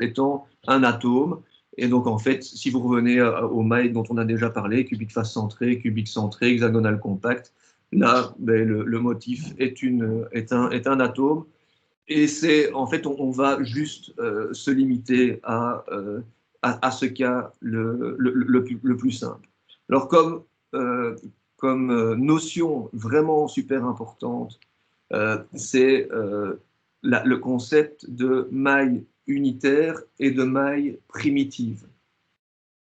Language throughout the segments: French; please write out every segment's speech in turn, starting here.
exemple étant un atome. Et donc, en fait, si vous revenez aux mailles dont on a déjà parlé, cubique face centré, cubique centré, hexagonal compact, là, ben, le motif est un atome. Et c'est, en fait, on va juste se limiter à ce cas le plus simple. Alors, comme notion vraiment super importante, c'est le concept de maille unitaire et de maille primitive.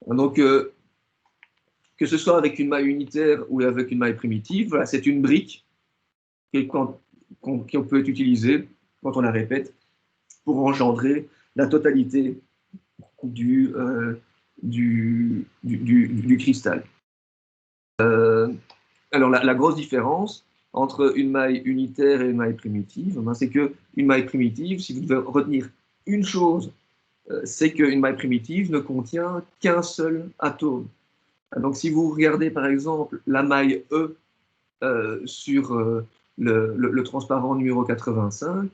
Donc, que ce soit avec une maille unitaire ou avec une maille primitive, voilà, c'est une brique qu'on peut utiliser quand on la répète pour engendrer la totalité du cristal. Alors, la grosse différence entre une maille unitaire et une maille primitive, c'est qu'une maille primitive, si vous devez retenir une chose, c'est qu'une maille primitive ne contient qu'un seul atome. Donc, si vous regardez par exemple la maille E sur le transparent numéro 85,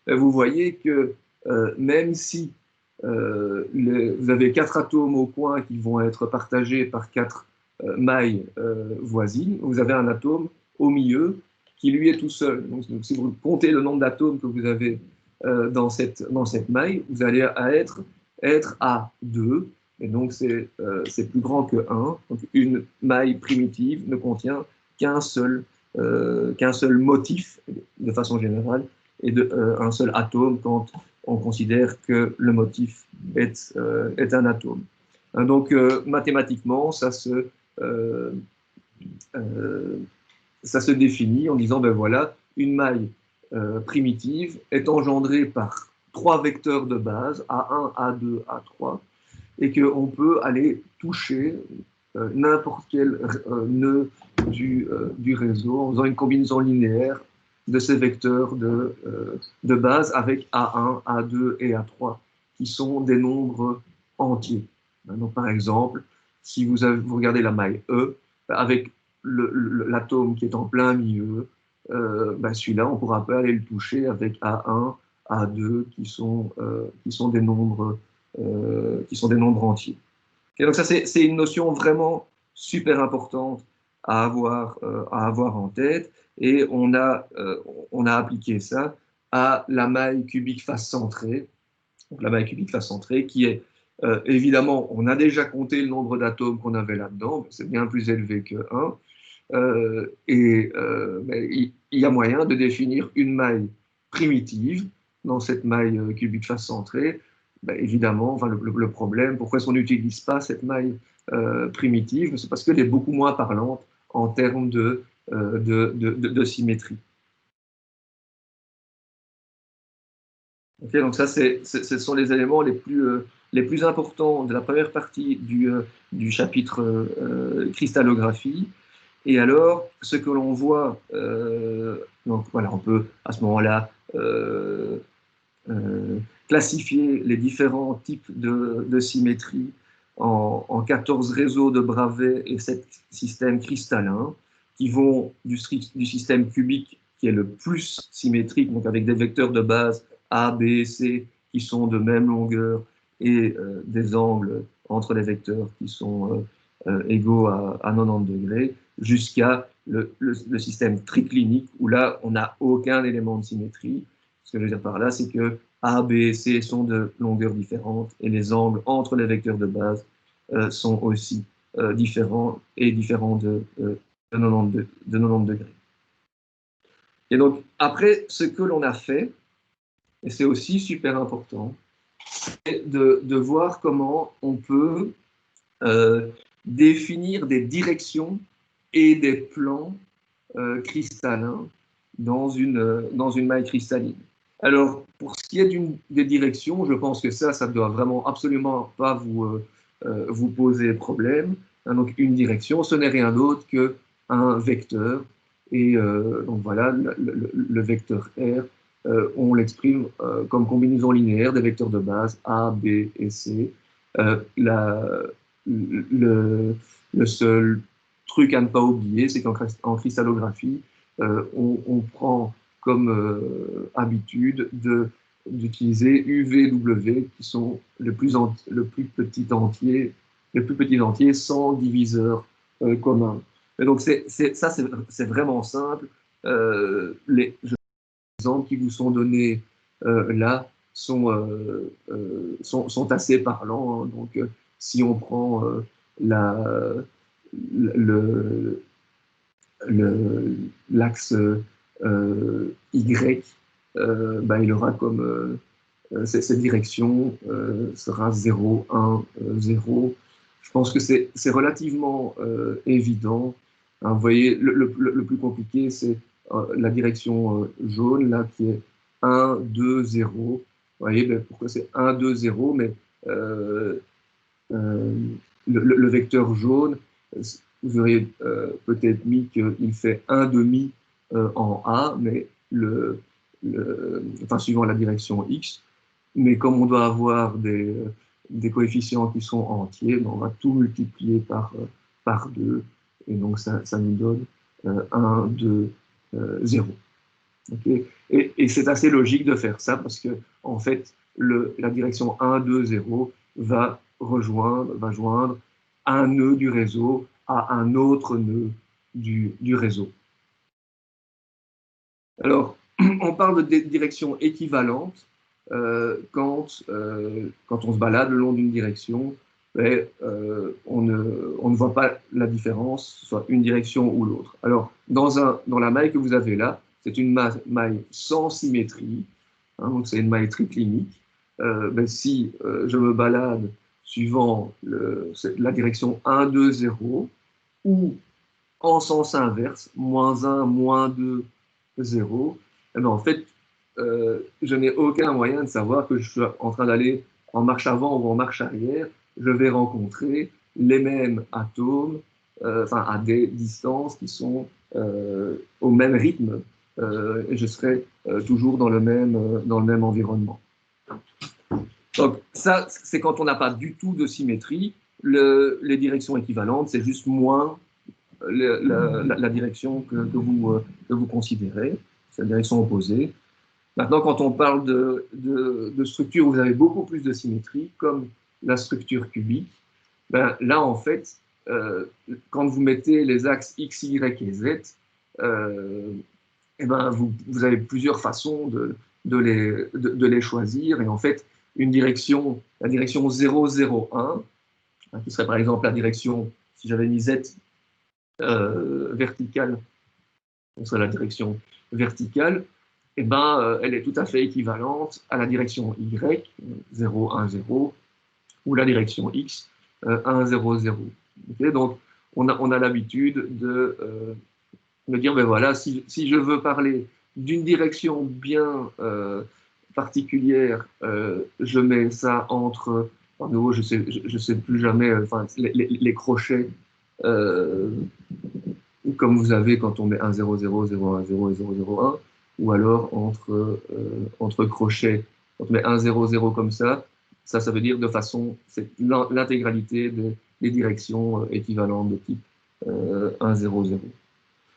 vous voyez que même si vous avez 4 atomes au coin qui vont être partagés par 4 mailles voisines, vous avez un atome au milieu qui lui est tout seul. Donc si vous comptez le nombre d'atomes que vous avez dans cette maille, vous allez être à 2, et donc c'est plus grand que 1. Donc une maille primitive ne contient qu'un seul motif de façon générale et un seul atome quand on considère que le motif est un atome. Donc mathématiquement, ça se définit en disant, ben voilà, une maille primitive est engendrée par 3 vecteurs de base, A1, A2, A3, et qu'on peut aller toucher n'importe quel nœud du réseau en faisant une combinaison linéaire de ces vecteurs de base avec A1, A2 et A3, qui sont des nombres entiers. Donc, par exemple, si vous regardez la maille E, avec l'atome qui est en plein milieu, celui-là, on pourra pas aller le toucher avec A1, A2, qui sont des nombres entiers. Et donc ça, c'est une notion vraiment super importante à avoir en tête, et on a appliqué ça à la maille cubique face centrée. Donc la maille cubique face centrée qui est, évidemment, on a déjà compté le nombre d'atomes qu'on avait là-dedans, c'est bien plus élevé que 1, il y a moyen de définir une maille primitive dans cette maille cubique face centrée. Évidemment, le problème, pourquoi est-ce qu'on n'utilise pas cette maille primitive? C'est parce qu'elle est beaucoup moins parlante en termes de symétrie. Okay, donc ça, ce sont les éléments les plus importants de la première partie du chapitre cristallographie. Et alors, ce que l'on voit, donc voilà, on peut à ce moment-là classifier les différents types de symétrie en 14 réseaux de Bravais et 7 systèmes cristallins qui vont du système cubique qui est le plus symétrique, donc avec des vecteurs de base A, B, C qui sont de même longueur et des angles entre les vecteurs qui sont égaux à 90 degrés, jusqu'à le système triclinique où là, on n'a aucun élément de symétrie. Ce que je veux dire par là, c'est que A, B et C sont de longueurs différentes et les angles entre les vecteurs de base sont aussi différents et différents de 90 degrés. Et donc, après, ce que l'on a fait, et c'est aussi super important, c'est de voir comment on peut définir des directions et des plans cristallins dans une maille cristalline. Alors, pour ce qui est des directions, je pense que ça doit vraiment absolument pas vous poser problème. Donc, une direction, ce n'est rien d'autre qu'un vecteur. Et donc voilà, le vecteur R, on l'exprime comme combinaison linéaire des vecteurs de base A, B et C. Le seul truc à ne pas oublier, c'est qu'en cristallographie, on prend comme habitude de d'utiliser UVW, qui sont le plus petit entier, sans diviseur commun. Et donc, c'est vraiment simple. Les exemples qui vous sont donnés là sont assez parlants, hein. Donc, si on prend l'axe Y, il aura comme cette direction sera 0, 1, 0. Je pense que c'est relativement évident, hein. Vous voyez, le plus compliqué, c'est la direction jaune, là, qui est 1, 2, 0. Vous voyez, pourquoi c'est 1, 2, 0, mais euh, euh, le vecteur jaune, vous auriez peut-être mis qu'il fait 1 demi en A, mais enfin, suivant la direction X. Mais comme on doit avoir des coefficients qui sont entiers, on va tout multiplier par 2, et donc ça nous donne 1, 2, 0. Okay. Et c'est assez logique de faire ça parce que, en fait, la direction 1, 2, 0 va joindre un nœud du réseau à un autre nœud du réseau. Alors, on parle de directions équivalentes quand on se balade le long d'une direction, on ne voit pas la différence, soit une direction ou l'autre. Alors, dans la maille que vous avez là, c'est une maille sans symétrie, hein, donc c'est une maille triclinique. Si je me balade suivant la direction 1, 2, 0, ou en sens inverse, -1, -2, 0, eh bien, en fait, je n'ai aucun moyen de savoir que je suis en train d'aller en marche avant ou en marche arrière. Je vais rencontrer les mêmes atomes, enfin à des distances qui sont au même rythme, et je serai toujours dans le même environnement. Donc ça, c'est quand on n'a pas du tout de symétrie. Les directions équivalentes, c'est juste moins la direction que vous considérez, c'est la direction opposée. Maintenant, quand on parle de structures où vous avez beaucoup plus de symétrie, comme la structure cubique, là, en fait, quand vous mettez les axes X, Y et Z, vous avez plusieurs façons de les choisir. Et en fait, la direction 0, 0, 1, hein, qui serait par exemple la direction, si j'avais mis Z verticale, soit la direction verticale, elle est tout à fait équivalente à la direction Y, 0, 1, 0, ou la direction X, 1, 0, 0. Okay, donc, on a l'habitude de dire, voilà, si je veux parler d'une direction bien particulière, je mets ça entre, à nouveau, je sais plus jamais, enfin, les crochets, comme vous avez quand on met 1, 0, 0, 0, 1, 0 et 0, 0, 1, ou alors entre crochets, quand on met 1, 0, 0 comme ça veut dire de façon, c'est l'intégralité des directions équivalentes de type 1, 0, 0.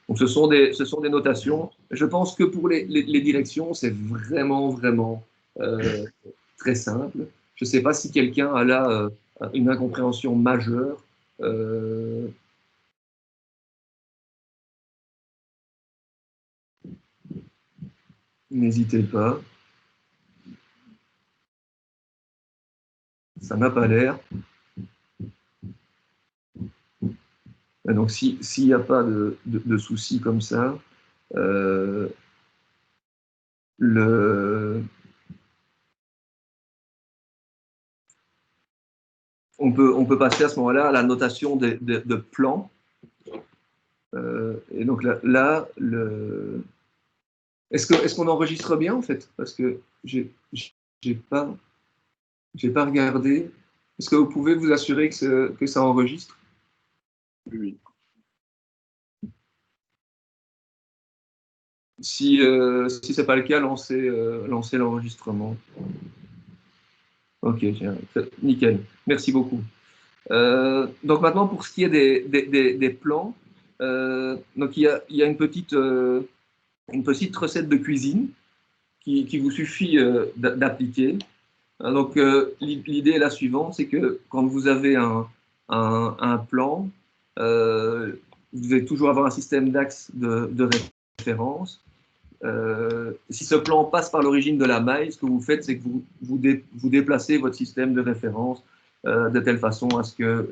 Donc ce sont des notations. Je pense que pour les directions, c'est vraiment très simple. Je ne sais pas si quelqu'un a là une incompréhension majeure. N'hésitez pas. Ça n'a pas l'air. Donc, s'il n'y a pas de soucis comme ça, on peut passer à ce moment-là à la notation de plan. Et donc là est-ce qu'on enregistre bien en fait? Parce que j'ai pas regardé. Est-ce que vous pouvez vous assurer que ça enregistre? Oui. Si ce n'est pas le cas, lancez l'enregistrement. Ok, nickel. Merci beaucoup. Donc maintenant, pour ce qui est des plans, donc il y a une petite recette de cuisine qui vous suffit d'appliquer. Donc, l'idée est la suivante, c'est que quand vous avez un plan, vous devez toujours avoir un système d'axes de référence. Si ce plan passe par l'origine de la maille, ce que vous faites, c'est que vous déplacez votre système de référence de telle façon à ce que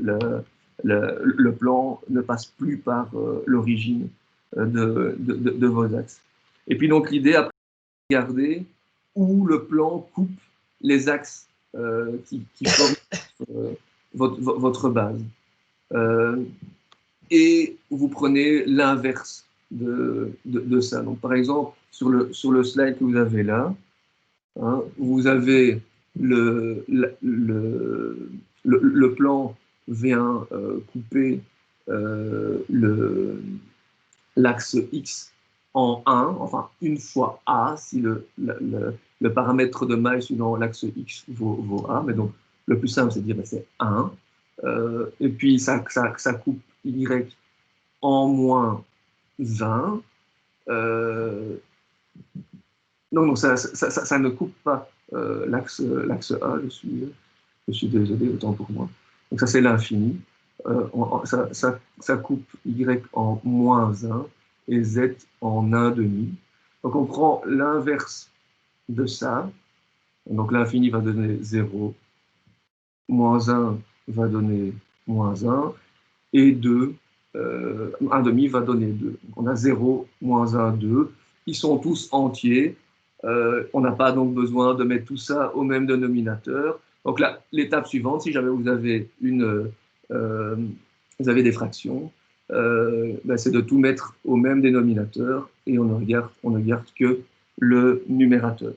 le plan ne passe plus par l'origine de vos axes. Et puis donc l'idée, après, c'est de regarder où le plan coupe les axes qui forment votre base. Et vous prenez l'inverse de ça. Donc, par exemple, sur le slide que vous avez là, hein, vous avez le plan vient couper l'axe X en 1, enfin une fois A, si le paramètre de maille suivant l'axe X vaut A. Mais donc, le plus simple, c'est de dire ben, c'est 1. Et puis, ça coupe Y en moins 20. Non, ça ne coupe pas l'axe A, je suis désolé, autant pour moi. Donc ça, c'est l'infini. Ça coupe Y en moins 1 et Z en 1,5. Donc on prend l'inverse de ça. Donc l'infini va donner 0, moins 1 va donner moins 1, et 2, 1,5 va donner 2. Donc on a 0, moins 1, 2. Ils sont tous entiers. On n'a pas donc besoin de mettre tout ça au même dénominateur. Donc là, l'étape suivante, si jamais vous avez vous avez des fractions, ben c'est de tout mettre au même dénominateur et on ne garde que le numérateur.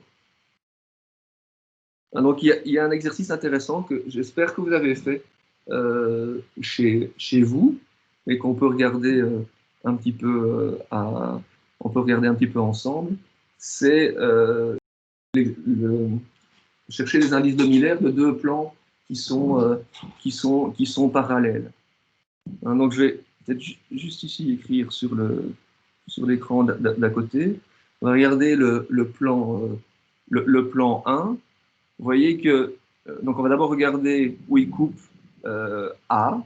Donc il y a un exercice intéressant que j'espère que vous avez fait chez vous et qu'on peut regarder un petit peu on peut regarder un petit peu ensemble. C'est chercher les indices domilaires de deux plans qui sont parallèles. Hein, donc je vais peut-être juste ici écrire sur l'écran d'à côté. On va regarder le plan 1. Vous voyez que, donc on va d'abord regarder où il coupe A.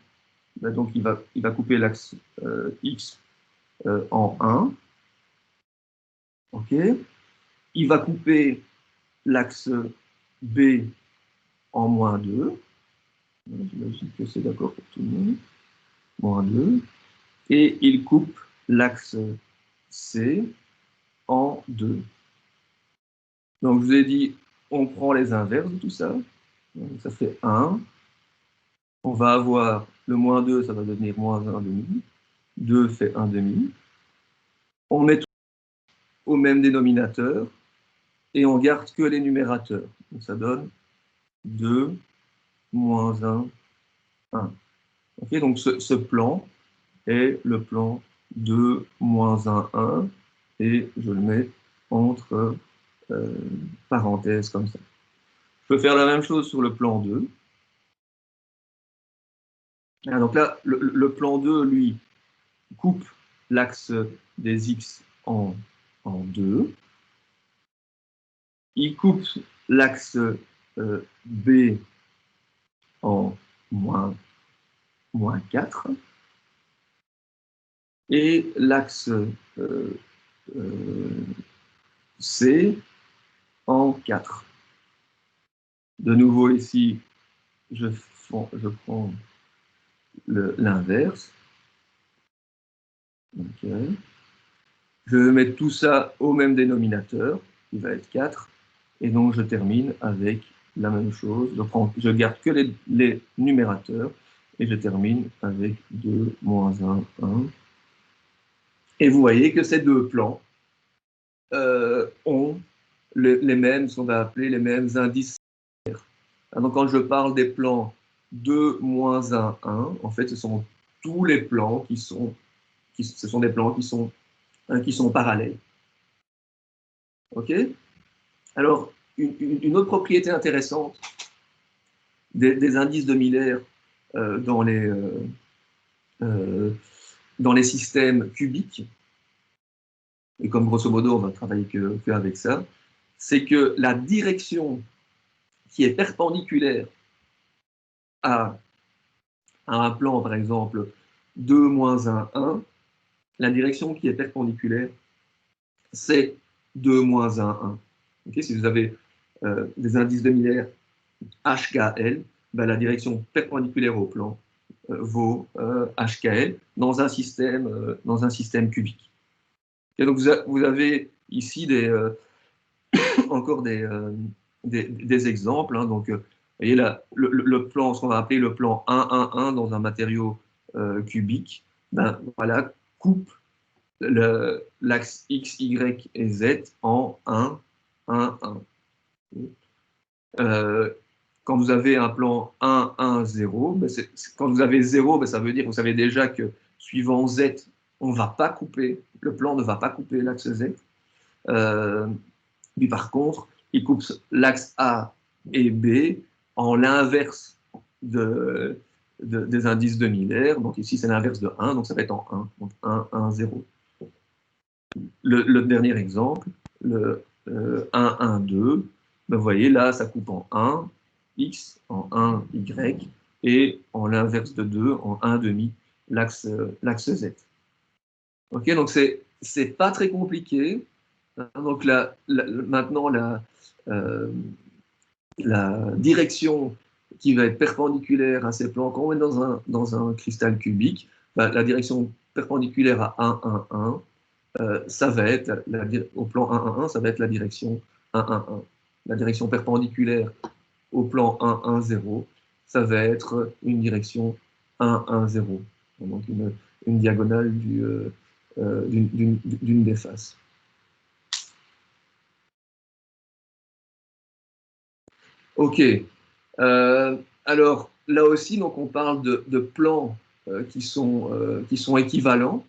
Ben donc il va couper l'axe X en 1. OK. Il va couper l'axe B en moins 2. J'imagine que c'est d'accord pour tout le monde. Moins 2. Et il coupe l'axe C en 2. Donc je vous ai dit, on prend les inverses de tout ça. Donc, ça fait 1. On va avoir le moins 2, ça va devenir moins 1,5. 2 fait 1,5. On met tout au même dénominateur et on garde que les numérateurs. Donc ça donne 2, moins 1, 1. Okay, donc ce plan est le plan 2, moins 1, 1. Et je le mets entre parenthèses comme ça. Je peux faire la même chose sur le plan 2. Ah, donc là, le plan 2, lui, coupe l'axe des X en 2. Il coupe l'axe B en moins 4. Et l'axe C en 4. De nouveau ici, je prends l'inverse. Okay. Je vais mettre tout ça au même dénominateur, qui va être 4. Et donc, je termine avec la même chose. Je garde que les numérateurs et je termine avec 2, moins 1, 1. Et vous voyez que ces deux plans ont les mêmes, ce qu'on va appeler les mêmes indices. Donc, quand je parle des plans 2, moins 1, 1, en fait, ce sont tous les plans ce sont des plans qui sont parallèles. OK? Alors, une autre propriété intéressante des indices de Miller dans les systèmes cubiques, et comme grosso modo on va travailler qu'avec ça, c'est que la direction qui est perpendiculaire à un plan, par exemple, 2, -1, 1, la direction qui est perpendiculaire, c'est 2, -1, 1. Okay, si vous avez des indices de HKL, ben, la direction perpendiculaire au plan vaut HKL dans un système cubique. Et donc vous avez ici encore des exemples. Hein. Donc, vous voyez là, le plan, ce qu'on va appeler le plan 1, 1, 1 dans un matériau cubique, ben, voilà, coupe l'axe X, Y et Z en 1, 1, 1. Quand vous avez un plan 1, 1, 0, ben quand vous avez 0, ben ça veut dire que vous savez déjà que suivant Z, on ne va pas couper, le plan ne va pas couper l'axe Z. Mais par contre, il coupe l'axe A et B en l'inverse des indices demi-laires. Donc ici, c'est l'inverse de 1, donc ça va être en 1. Donc 1, 1, 0. Le dernier exemple, le 1, 1, 2, ben vous voyez là, ça coupe en 1, X, en 1, Y, et en l'inverse de 2, en 1 demi, l'axe Z. Ok, donc c'est pas très compliqué. Donc maintenant, la direction qui va être perpendiculaire à ces plans, quand on est dans un cristal cubique, ben, la direction perpendiculaire à 1, 1, 1, ça va être, au plan 1, 1, 1, ça va être la direction 1, 1, 1. La direction perpendiculaire au plan 1, 1, 0, ça va être une direction 1, 1, 0. Donc une diagonale d'une des faces. Ok. Alors là aussi, donc on parle de plans qui sont équivalents.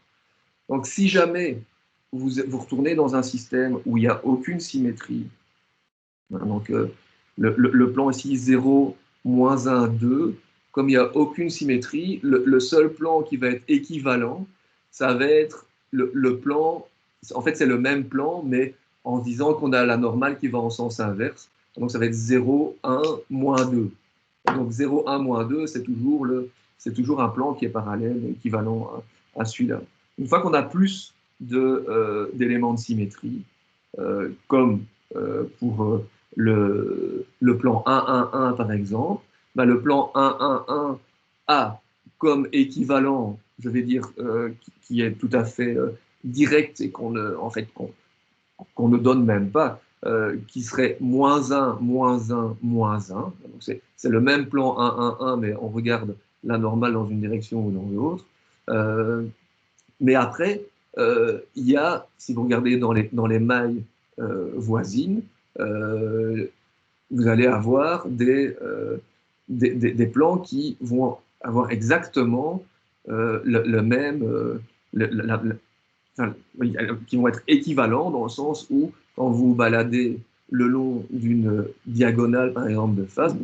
Donc si jamais vous retournez dans un système où il n'y a aucune symétrie, hein, donc le plan ici 0, -1, 2, comme il n'y a aucune symétrie, le seul plan qui va être équivalent, ça va être le plan, en fait c'est le même plan, mais en se disant qu'on a la normale qui va en sens inverse. Donc ça va être 0, 1, -2. Donc 0, 1, -2, c'est toujours un plan qui est parallèle, équivalent à celui-là. Une fois qu'on a plus d'éléments de symétrie, comme pour le plan 1, 1, 1 par exemple, bah, le plan 1, 1, 1 a comme équivalent, je vais dire, qui est tout à fait direct et qu'on ne donne même pas, qui serait -1, -1, -1. Donc c'est le même plan 1, 1, 1, mais on regarde la normale dans une direction ou dans l'autre. Mais après, il y a, si vous regardez dans les mailles voisines, vous allez avoir des plans qui vont avoir exactement le même, enfin, qui vont être équivalents dans le sens où quand vous baladez le long d'une diagonale, par exemple, de face,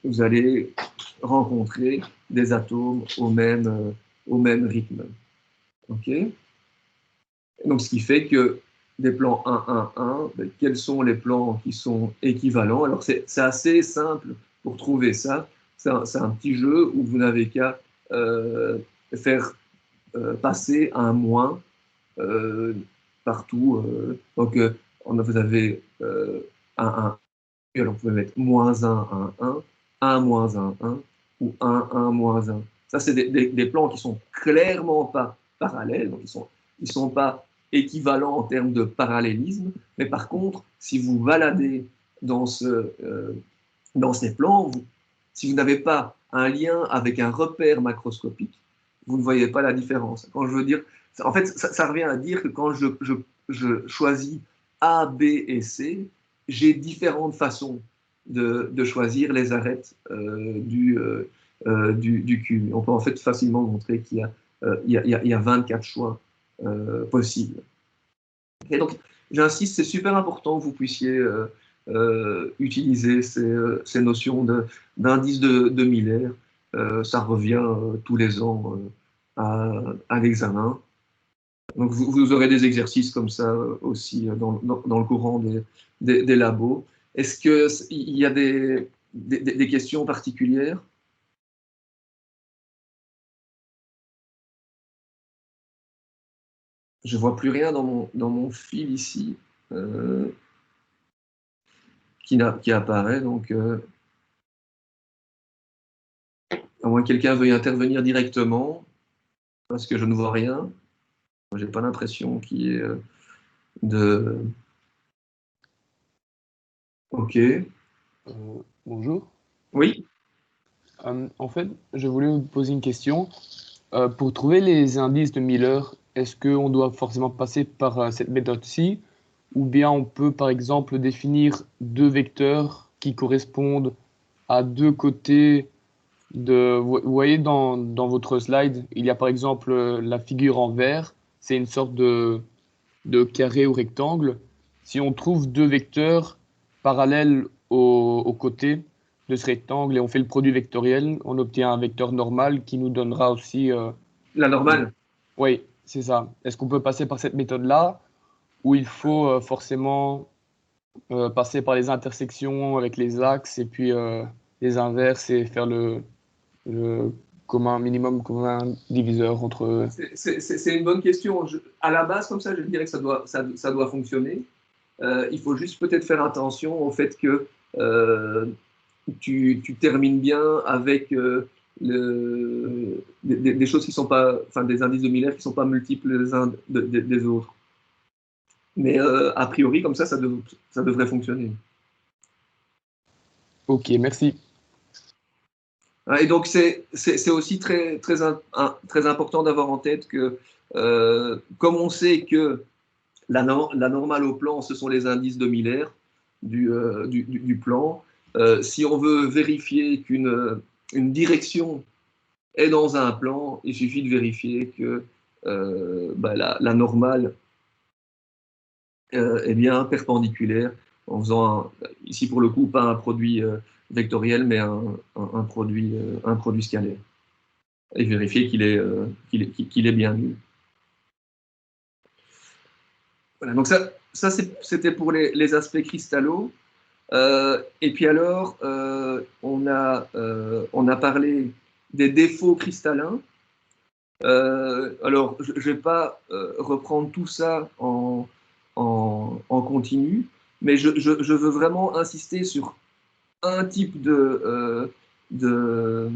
vous allez rencontrer des atomes au même rythme. Okay, donc, ce qui fait que des plans 1, 1, 1, ben, quels sont les plans qui sont équivalents? Alors, c'est assez simple pour trouver ça. C'est un petit jeu où vous n'avez qu'à faire passer un moins partout. Donc, vous avez 1, 1, alors vous pouvez mettre -1, 1, 1, 1, -1, 1, ou 1, 1, -1. Ça, c'est des plans qui sont clairement pas parallèles, donc ils sont pas équivalents en termes de parallélisme, mais par contre, si vous baladez dans ces plans, si vous n'avez pas un lien avec un repère macroscopique, vous ne voyez pas la différence. Quand je veux dire, en fait, ça revient à dire que quand je choisis A, B et C, j'ai différentes façons de choisir les arêtes du cube. On peut en fait facilement montrer qu'il y a 24 choix possibles. Et donc, j'insiste, c'est super important que vous puissiez utiliser ces notions d'indice de Miller. Ça revient tous les ans à l'examen. Donc, vous aurez des exercices comme ça aussi dans le courant des labos. Est-ce qu'il y a des questions particulières? Je vois plus rien dans mon fil ici qui apparaît. Donc, à moins que quelqu'un veuille intervenir directement, parce que je ne vois rien. J'ai pas l'impression qu'il y ait de. Ok. Bonjour. Oui. En fait, je voulais vous poser une question. Pour trouver les indices de Miller, est-ce qu'on doit forcément passer par cette méthode-ci, ou bien on peut par exemple définir deux vecteurs qui correspondent à deux côtés de... Vous voyez dans votre slide, il y a par exemple la figure en vert, c'est une sorte de carré ou rectangle. Si on trouve deux vecteurs parallèles aux côtés de ce rectangle et on fait le produit vectoriel, on obtient un vecteur normal qui nous donnera aussi... La normale. Oui, c'est ça. Est-ce qu'on peut passer par cette méthode-là ou il faut forcément passer par les intersections avec les axes et puis les inverses et faire le commun minimum commun diviseur entre... C'est une bonne question. À la base, comme ça, je dirais que ça doit fonctionner. Il faut juste peut-être faire attention au fait que tu termines bien avec des choses qui sont pas, enfin des indices de Miller qui ne sont pas multiples les uns des autres. Mais a priori, comme ça devrait fonctionner. Ok, merci. Et donc, c'est aussi très important d'avoir en tête que, comme on sait que la normale au plan, ce sont les indices de Miller du plan, si on veut vérifier qu'une direction est dans un plan, il suffit de vérifier que la normale est bien perpendiculaire en faisant, ici pour le coup, pas un produit vectoriel, mais un produit scalaire. Et vérifier qu'il est bien nul. Voilà, donc ça c'était pour les aspects cristallaux. Et puis alors, on a parlé des défauts cristallins. Alors, je ne vais pas reprendre tout ça en continu, mais je veux vraiment insister sur un type de, de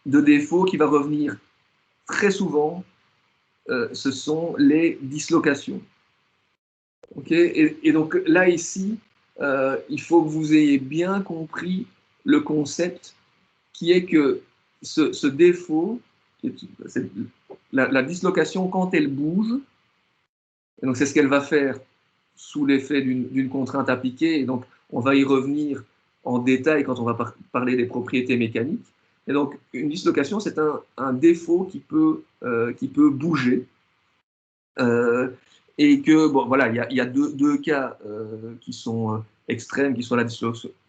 défaut qui va revenir très souvent, ce sont les dislocations. Okay, et donc là, ici, il faut que vous ayez bien compris le concept qui est que ce défaut, la dislocation, quand elle bouge, et donc c'est ce qu'elle va faire sous l'effet d'une contrainte appliquée, et donc on va y revenir en détail quand on va parler des propriétés mécaniques. Et donc une dislocation, c'est un défaut qui peut bouger. Et que, bon, voilà, il y a deux cas qui sont extrêmes, qui sont la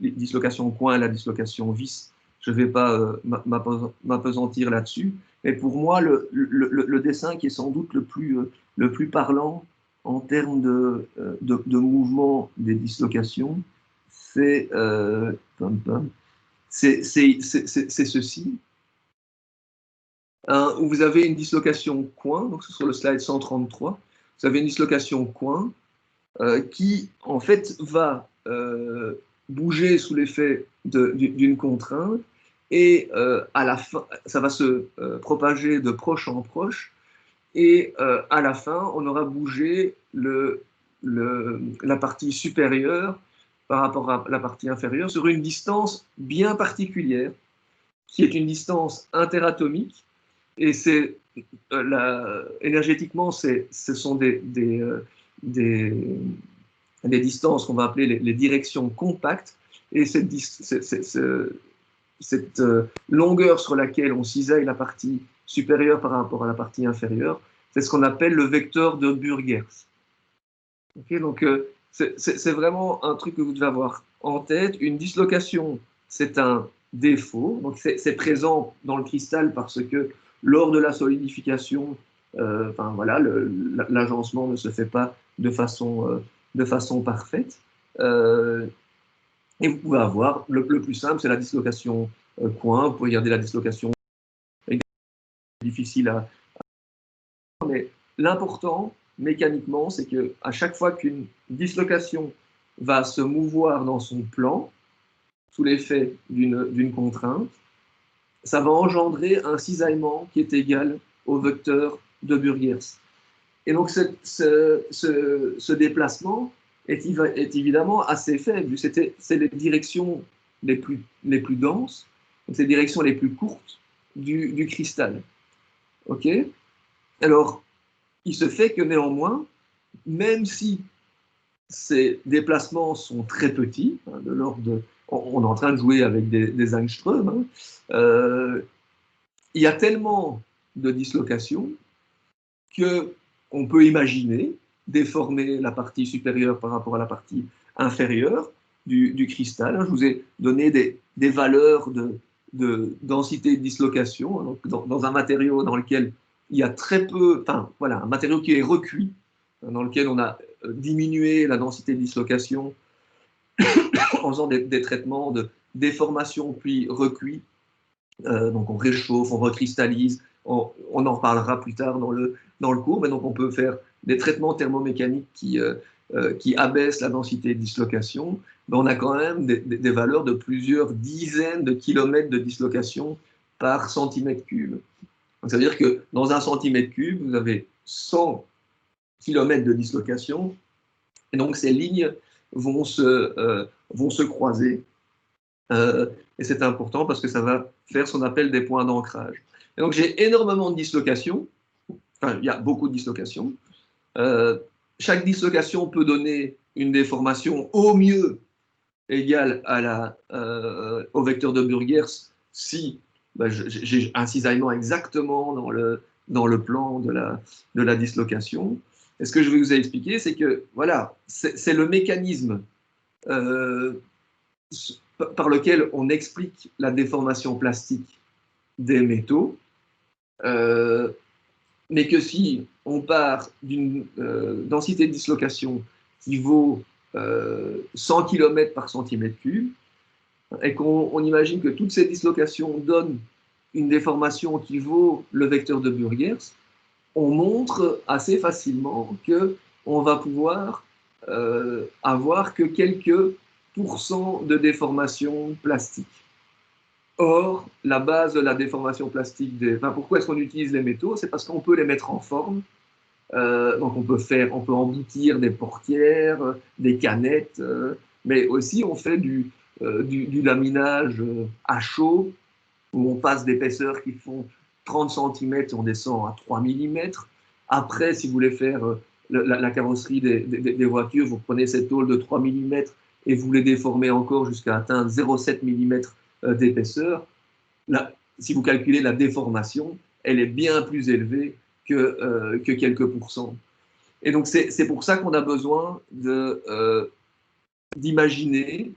dislocation coin et la dislocation vis. Je ne vais pas m'apesantir là-dessus. Mais pour moi, le dessin qui est sans doute le plus parlant en termes de mouvement des dislocations, c'est ceci. Où vous avez une dislocation coin, donc c'est sur le slide 133, vous avez une dislocation coin qui, en fait, va bouger sous l'effet d'une contrainte et à la fin, ça va se propager de proche en proche et à la fin, on aura bougé la partie supérieure par rapport à la partie inférieure sur une distance bien particulière qui est une distance interatomique et c'est énergétiquement, ce sont des distances qu'on va appeler les directions compactes. Et cette longueur sur laquelle on cisaille la partie supérieure par rapport à la partie inférieure, c'est ce qu'on appelle le vecteur de Burgers. Okay, donc, c'est vraiment un truc que vous devez avoir en tête. Une dislocation, c'est un défaut. Donc, c'est présent dans le cristal parce que lors de la solidification, Enfin, voilà, l'agencement ne se fait pas de façon parfaite. Et vous pouvez avoir, le plus simple, c'est la dislocation coin. Vous pouvez regarder la dislocation difficile à. Mais l'important, mécaniquement, c'est qu'à chaque fois qu'une dislocation va se mouvoir dans son plan, sous l'effet d'une contrainte, ça va engendrer un cisaillement qui est égal au vecteur de Burgers. Et donc ce déplacement est évidemment assez faible. C'est les directions les plus denses, donc les directions les plus courtes du cristal. OK? Alors, il se fait que néanmoins, même si ces déplacements sont très petits, hein, de l'ordre de, on est en train de jouer avec des angstroms, hein, il y a tellement de dislocations qu'on peut imaginer déformer la partie supérieure par rapport à la partie inférieure du cristal. Je vous ai donné des valeurs de densité de dislocation, hein, donc dans un matériau dans lequel il y a très peu, enfin voilà, un matériau qui est recuit, dans lequel on a diminué la densité de dislocation en faisant des traitements de déformation puis recuit. Donc on réchauffe, on recristallise, on en reparlera plus tard dans le cours, mais donc on peut faire des traitements thermomécaniques qui abaissent la densité de dislocation, mais on a quand même des valeurs de plusieurs dizaines de kilomètres de dislocation par centimètre cube. Donc ça veut dire que dans un centimètre cube, vous avez 100 kilomètres de dislocation, et donc ces lignes vont se croiser. Et c'est important parce que ça va faire ce qu'on appelle des points d'ancrage. Et donc j'ai énormément de dislocations, enfin il y a beaucoup de dislocations. Chaque dislocation peut donner une déformation au mieux égale au vecteur de Burgers si j'ai un cisaillement exactement dans le plan de la dislocation. Et ce que je vais vous expliquer, c'est que voilà, c'est le mécanisme par lequel on explique la déformation plastique des métaux, mais que si on part d'une densité de dislocation qui vaut 100 km par centimètre cube, et qu'on imagine que toutes ces dislocations donnent une déformation qui vaut le vecteur de Burgers, on montre assez facilement qu'on va pouvoir avoir que quelques pourcents de déformation plastique. Or, la base de la déformation plastique, pourquoi est-ce qu'on utilise les métaux? C'est parce qu'on peut les mettre en forme. Donc on peut emboutir des portières, des canettes, mais aussi on fait du laminage à chaud, où on passe d'épaisseurs qui font 30 cm, on descend à 3 mm. Après, si vous voulez faire la carrosserie des voitures, vous prenez cette tôle de 3 mm et vous les déformez encore jusqu'à atteindre 0,7 mm d'épaisseur. Si vous calculez la déformation, elle est bien plus élevée que quelques pourcents. Et donc, c'est pour ça qu'on a besoin d'imaginer,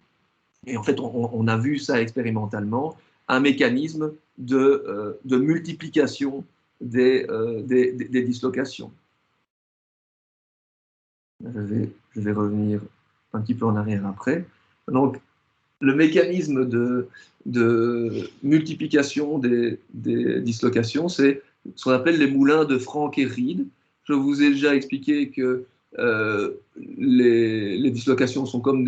et en fait, on a vu ça expérimentalement, un mécanisme de multiplication des dislocations. Je vais revenir un petit peu en arrière après. Donc, le mécanisme de multiplication des dislocations, c'est ce qu'on appelle les moulins de Frank et Reed. Je vous ai déjà expliqué que les dislocations sont comme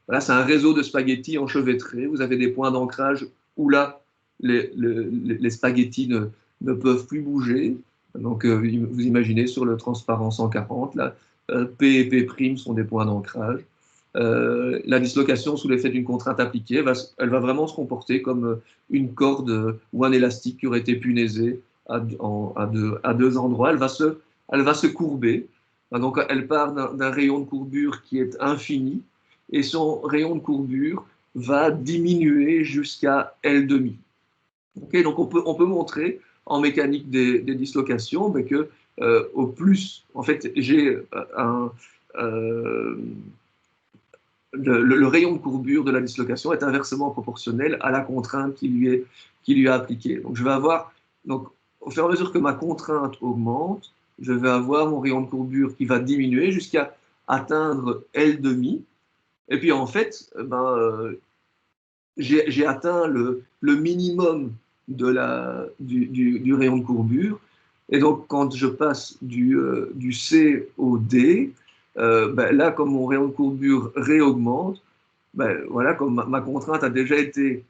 voilà, c'est un réseau de spaghettis enchevêtrés. Vous avez des points d'ancrage où là, les spaghettis ne peuvent plus bouger. Donc, vous imaginez sur le transparent 140, là, P et P' sont des points d'ancrage. La dislocation sous l'effet d'une contrainte appliquée, elle va vraiment se comporter comme une corde ou un élastique qui aurait été punaisé à deux endroits. Elle va se courber. Donc, elle part d'un rayon de courbure qui est infini et son rayon de courbure va diminuer jusqu'à L'. Okay, donc, on peut montrer en mécanique des dislocations mais que au plus, en fait, j'ai le rayon de courbure de la dislocation est inversement proportionnel à la contrainte qui lui est appliquée. Donc je vais avoir, donc au fur et à mesure que ma contrainte augmente, je vais avoir mon rayon de courbure qui va diminuer jusqu'à atteindre L demi. Et puis en fait, j'ai atteint le minimum du rayon de courbure. Et donc, quand je passe du C au D, là, comme mon rayon de courbure réaugmente, voilà, comme ma contrainte a déjà été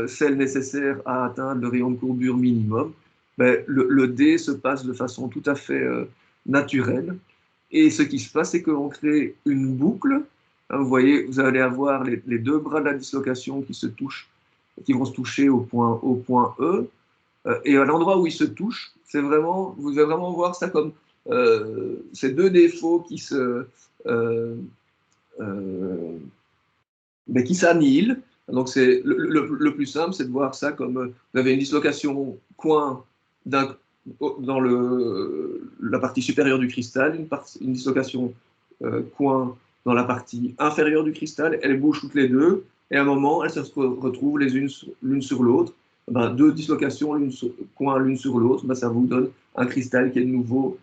celle nécessaire à atteindre le rayon de courbure minimum, le D se passe de façon tout à fait naturelle. Et ce qui se passe, c'est qu'on crée une boucle. Hein, vous voyez, vous allez avoir les deux bras de la dislocation qui se touchent, qui vont se toucher au point E. Et à l'endroit où ils se touchent, c'est vraiment, vous allez vraiment voir ça comme ces deux défauts euh, euh, qui s'annihilent. Donc, c'est le plus simple, c'est de voir ça comme vous avez une dislocation coin dans la partie supérieure du cristal, une dislocation coin dans la partie inférieure du cristal. Elles bougent toutes les deux, et à un moment, elles se retrouvent l'une sur l'autre. Deux dislocations, coin l'une sur l'autre, ça vous donne un cristal qui est de nouveau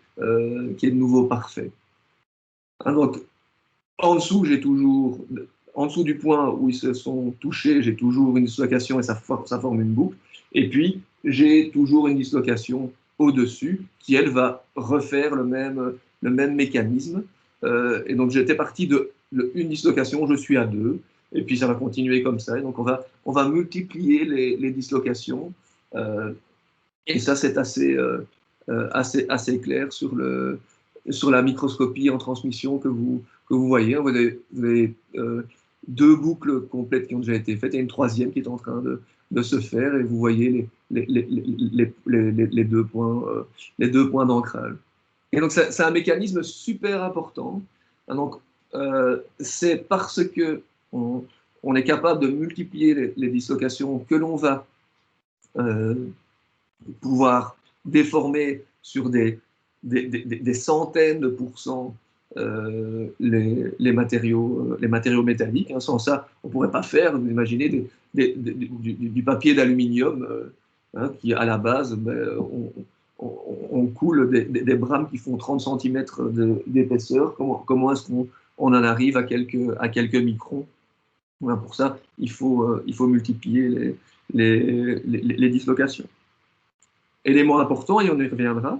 parfait. Hein, donc, en dessous, en dessous du point où ils se sont touchés, j'ai toujours une dislocation et ça forme une boucle. Et puis, j'ai toujours une dislocation au-dessus qui, elle, va refaire le même mécanisme. Et donc, j'étais parti de une dislocation, je suis à deux. Et puis, ça va continuer comme ça. Et donc, on va multiplier les dislocations. Et ça, c'est assez clair sur la microscopie en transmission que vous voyez. Vous avez deux boucles complètes qui ont déjà été faites et une troisième qui est en train de se faire. Et vous voyez les deux points d'ancrage. Et donc, c'est un mécanisme super important. Donc, c'est parce que on est capable de multiplier les dislocations que l'on va pouvoir déformer sur des centaines de pourcents les matériaux métalliques. Hein. Sans ça, on ne pourrait pas faire, vous imaginez, du papier d'aluminium hein, qui, à la base, on coule des brames qui font 30 cm d'épaisseur. Comment est-ce qu'on en arrive à quelques microns? Voilà, pour ça, il faut multiplier les dislocations. Élément important, et on y reviendra,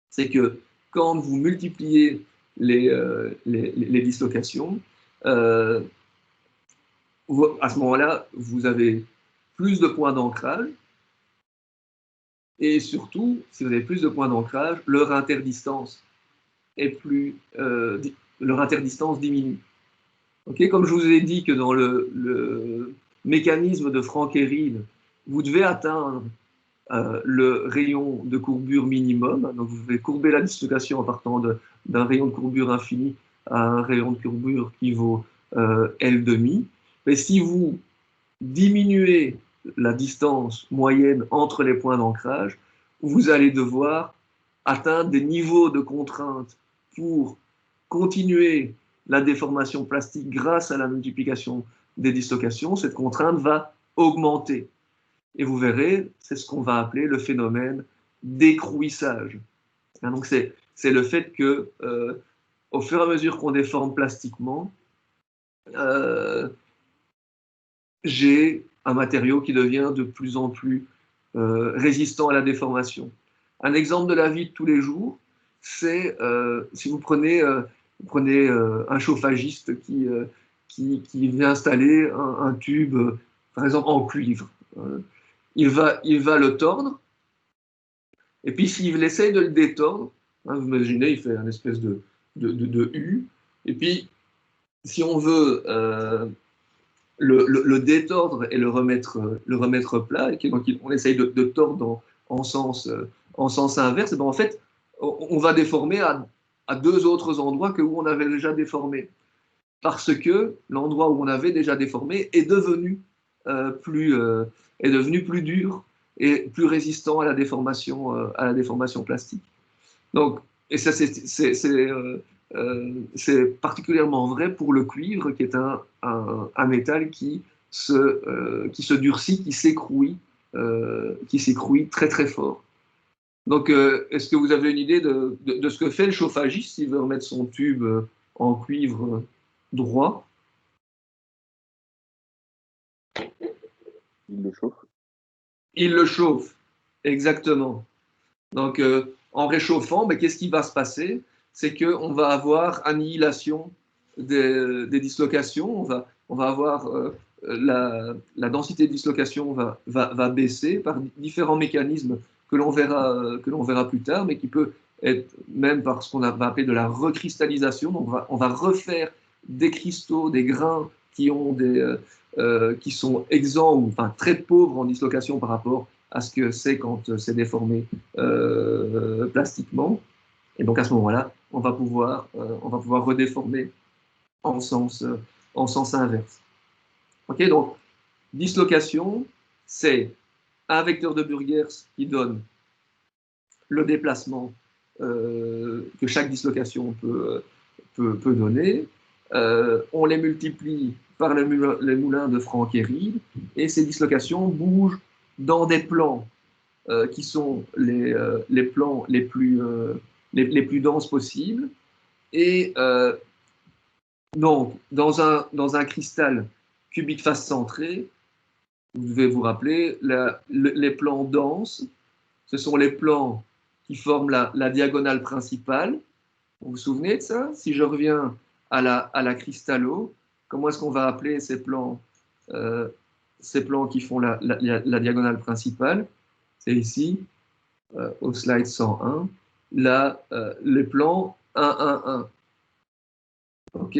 c'est que quand vous multipliez les dislocations, à ce moment-là, vous avez plus de points d'ancrage, et surtout, si vous avez plus de points d'ancrage, leur interdistance leur interdistance diminue. Okay, comme je vous ai dit que dans le mécanisme de Franck-Hérine, vous devez atteindre le rayon de courbure minimum. Donc, vous devez courber la dislocation en partant d'un rayon de courbure infini à un rayon de courbure qui vaut L demi. Mais si vous diminuez la distance moyenne entre les points d'ancrage, vous allez devoir atteindre des niveaux de contrainte pour continuer la déformation plastique grâce à la multiplication des dislocations. Cette contrainte va augmenter. Et vous verrez, c'est ce qu'on va appeler le phénomène d'écrouissage. Donc c'est le fait que, au fur et à mesure qu'on déforme plastiquement, j'ai un matériau qui devient de plus en plus résistant à la déformation. Un exemple de la vie de tous les jours, c'est si vous prenez un chauffagiste qui vient installer un tube, par exemple en cuivre. Il va le tordre, et puis s'il essaye de le détordre, hein, vous imaginez, il fait une espèce de U, et puis si on veut le détordre et le remettre plat, et donc on essaye de tordre en sens inverse, et bien en fait, on va déformer à deux autres endroits que où on avait déjà déformé. Parce que l'endroit où on avait déjà déformé est devenu plus dur et plus résistant à la déformation plastique. Donc, et ça, c'est particulièrement vrai pour le cuivre, qui est un métal qui se durcit, qui s'écrouille très très fort. Donc, est-ce que vous avez une idée de ce que fait le chauffagiste s'il veut remettre son tube en cuivre droit? Il le chauffe. Il le chauffe, exactement. Donc, en réchauffant, ben, qu'est-ce qui va se passer? C'est qu'on va avoir annihilation des dislocations, on va avoir la densité de dislocation va baisser par différents mécanismes que l'on verra plus tard, mais qui peut être même par ce qu'on va appeler de la recristallisation. Donc, on va refaire des cristaux, des grains qui sont exempts ou enfin, très pauvres en dislocation par rapport à ce que c'est quand c'est déformé plastiquement. Et donc à ce moment-là, on va pouvoir redéformer en sens inverse. Ok, donc dislocation, c'est un vecteur de Burgers qui donne le déplacement que chaque dislocation peut donner. On les multiplie par les moulins de Franck et Reed, et ces dislocations bougent dans des plans qui sont les plans les plus denses possibles. Et donc, dans un cristal cubique face centré, vous devez vous rappeler, les plans denses, ce sont les plans qui forment la diagonale principale. Vous vous souvenez de ça? Si je reviens à la cristallo, comment est-ce qu'on va appeler ces plans qui font la diagonale principale? C'est ici, au slide 101, les plans 1, 1, 1. OK?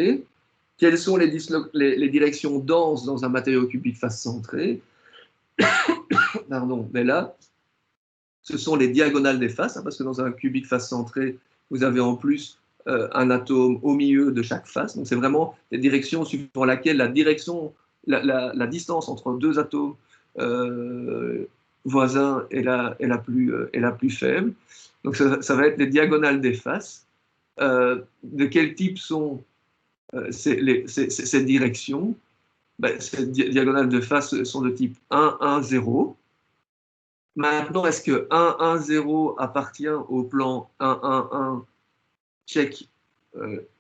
Quelles sont les directions denses dans un matériau cubique face centré? Pardon, mais là, ce sont les diagonales des faces, hein, parce que dans un cubique face centré, vous avez en plus un atome au milieu de chaque face. Donc c'est vraiment les directions suivant laquelle la distance entre deux atomes voisins est la plus faible. Donc ça va être les diagonales des faces. De quel type sont ces directions? Ben, ces diagonales de face sont de type 1, 1, 0. Maintenant, est-ce que 1, 1, 0 appartient au plan 1, 1, 1 check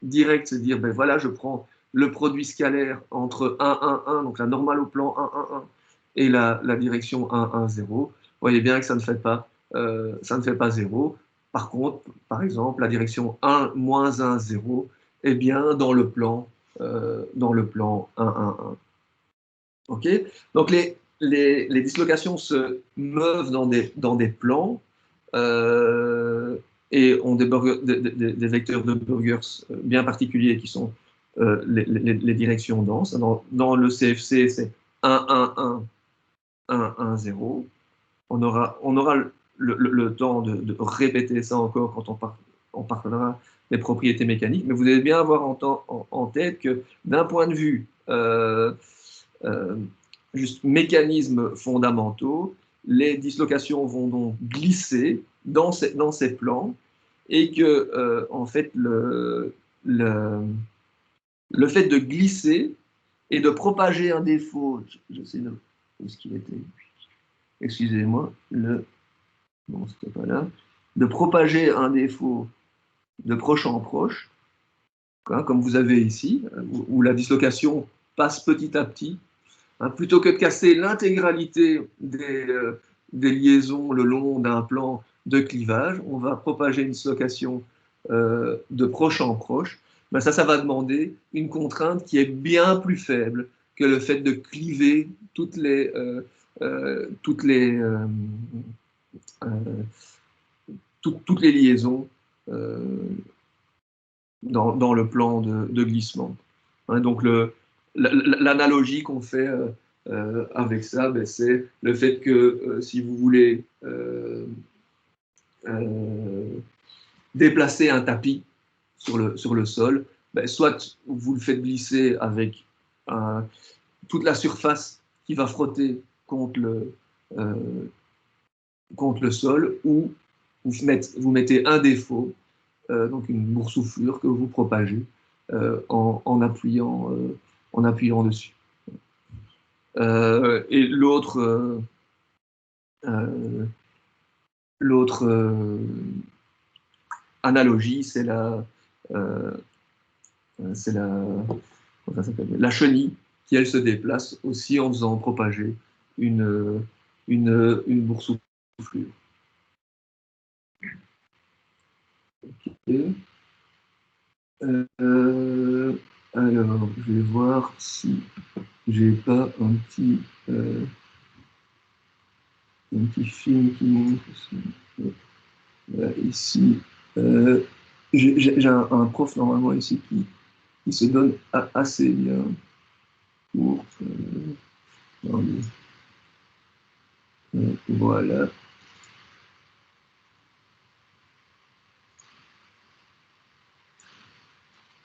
direct, c'est-à-dire, ben voilà, je prends le produit scalaire entre 1, 1, 1, donc la normale au plan 1, 1, 1, et la direction 1, 1, 0. Vous voyez bien que ça ne fait pas 0. Par contre, par exemple, la direction 1, moins 1, 0 est bien dans le plan 1, 1, 1. OK? Donc, les dislocations se meuvent dans des plans et ont des vecteurs de Burgers bien particuliers qui sont les directions denses. Dans le CFC, c'est 1, 1, 1, 1, 1, 0. On aura le temps de répéter ça encore quand on parlera des propriétés mécaniques, mais vous devez bien avoir en tête que d'un point de vue euh, juste mécanismes fondamentaux, les dislocations vont donc glisser dans ces plans et que, en fait, le fait de glisser et de propager un défaut, je sais où ce qu'il était, excusez-moi, non, c'était pas là, de propager un défaut de proche en proche, hein, comme vous avez ici, où la dislocation passe petit à petit. Hein, plutôt que de casser l'intégralité des liaisons le long d'un plan de clivage, on va propager une dislocation de proche en proche. Ben ça va demander une contrainte qui est bien plus faible que le fait de cliver toutes les liaisons dans le plan de glissement. Hein, donc l'analogie qu'on fait avec ça, ben, c'est le fait que si vous voulez déplacer un tapis sur le sol, ben, soit vous le faites glisser avec toute la surface qui va frotter euh, contre le sol, ou vous mettez un défaut, donc une boursouflure que vous propagez en appuyant dessus. Et l'autre L'autre analogie, c'est euh, la chenille qui, elle, se déplace aussi en faisant propager une boursouflure. Okay. Alors, je vais voir si j'ai pas un petit film qui montre ça. Voilà, ici, j'ai un prof normalement ici qui se donne assez bien pour. Voilà.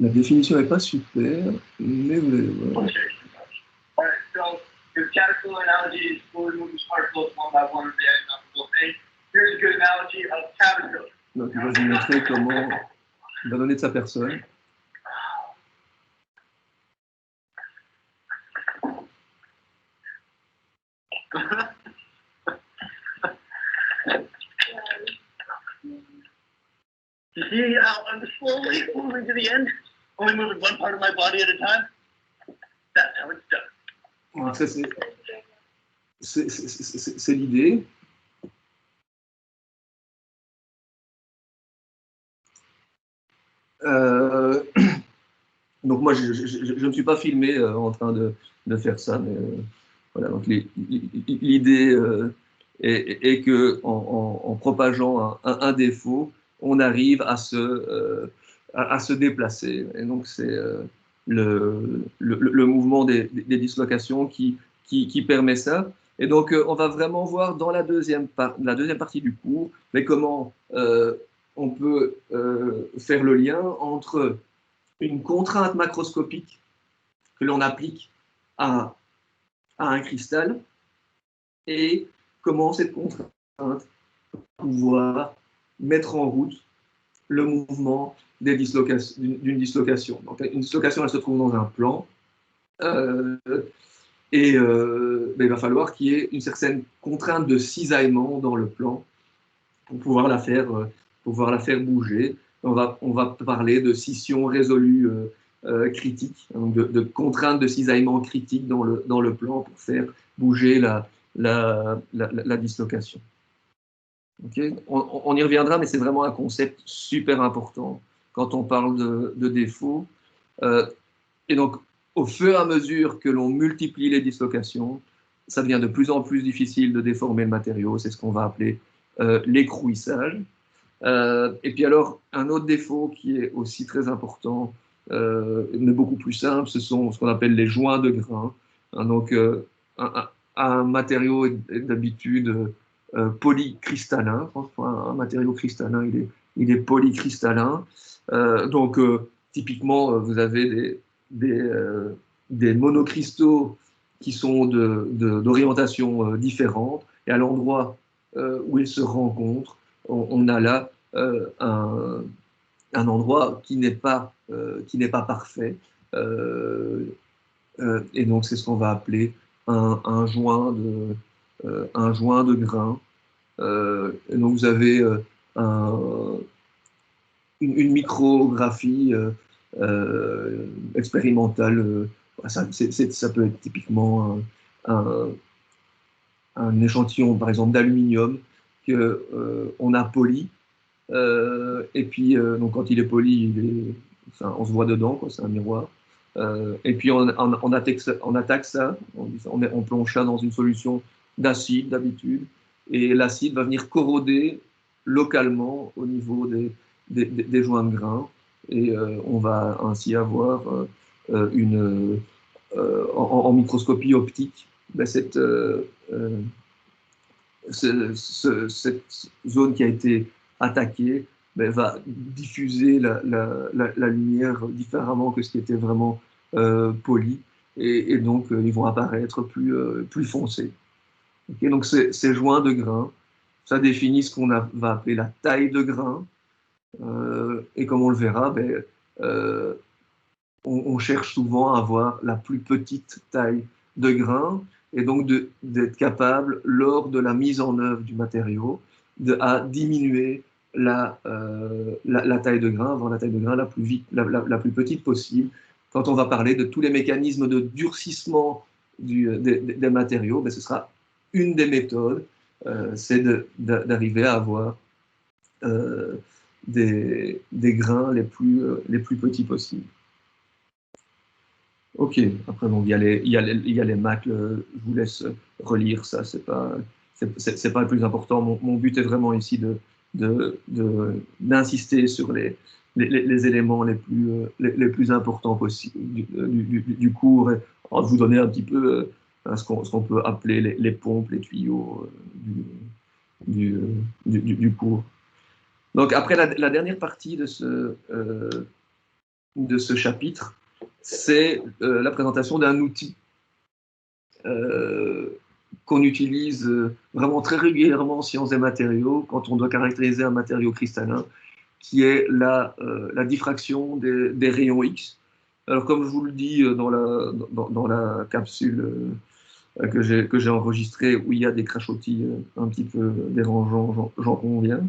La définition n'est pas super, mais vous allez voir. Okay. All right, so your caterpillar analogy is slowly moving particles one by one, reacting on the whole thing. Here's a good analogy of caterpillar. Donc, il va vous montrer comment il va donner de sa personne. You see how I'm slowly moving to the end, only moving one part of my body at a time? That's how it's done. Donc, ça, c'est l'idée. Donc moi, je ne suis pas filmé en train de faire ça, mais voilà. Donc l'idée est que en propageant un défaut, on arrive à se déplacer. Et donc c'est le mouvement des dislocations qui permet ça. Et donc on va vraiment voir dans la deuxième partie du cours, mais comment on peut faire le lien entre une contrainte macroscopique que l'on applique à un cristal et comment cette contrainte va pouvoir mettre en route le mouvement d'une dislocation. Donc, une dislocation, elle se trouve dans un plan il va falloir qu'il y ait une certaine contrainte de cisaillement dans le plan pour pouvoir la faire bouger. On va parler de scission résolue critique, donc de contraintes de cisaillement critique dans le plan pour faire bouger la dislocation. Okay, on y reviendra, mais c'est vraiment un concept super important quand on parle de défauts. Et donc, au fur et à mesure que l'on multiplie les dislocations, ça devient de plus en plus difficile de déformer le matériau. C'est ce qu'on va appeler l'écrouissage. Et puis alors, un autre défaut qui est aussi très important, mais beaucoup plus simple, ce sont ce qu'on appelle les joints de grains. Hein, donc, un matériau est d'habitude polycristallin. Un matériau cristallin, il est polycristallin. Donc, typiquement, vous avez des monocristaux qui sont d'orientation différente, et à l'endroit où ils se rencontrent, on a là un endroit qui n'est pas parfait. Et donc, c'est ce qu'on va appeler un joint de grains. Et donc, vous avez une micrographie expérimentale. Ça peut être typiquement un échantillon, par exemple, d'aluminium qu'on a poli. Et puis, donc, quand il est poli, on se voit dedans, c'est un miroir. Et puis, on attaque ça, on plonge ça dans une solution d'acide, d'habitude, et l'acide va venir corroder localement au niveau des joints de grains, et on va ainsi avoir en microscopie optique, cette zone qui a été attaquée va diffuser la lumière différemment que ce qui était vraiment poli, et donc ils vont apparaître plus foncés. Okay, donc ces joints de grains, ça définit ce qu'on va appeler la taille de grain, et comme on le verra, on cherche souvent à avoir la plus petite taille de grain, et donc d'être capable, lors de la mise en œuvre du matériau, à diminuer la taille de grain, avoir la taille de grain la plus petite possible. Quand on va parler de tous les mécanismes de durcissement des matériaux, ben, ce sera une des méthodes, c'est d'arriver à avoir des grains les plus petits possibles. Ok, après donc, il y a les macles, je vous laisse relire ça, c'est pas le plus important. Mon but est vraiment ici d'insister sur les éléments les plus importants possibles du cours, et de vous donner un petit peu ce qu'on peut appeler les pompes, les tuyaux du cours. Donc après la dernière partie de ce chapitre, c'est la présentation d'un outil qu'on utilise vraiment très régulièrement en sciences des matériaux quand on doit caractériser un matériau cristallin, qui est la diffraction des rayons X. Alors comme je vous le dis dans la capsule que j'ai enregistrée, où il y a des crachotis un petit peu dérangeants, j'en conviens.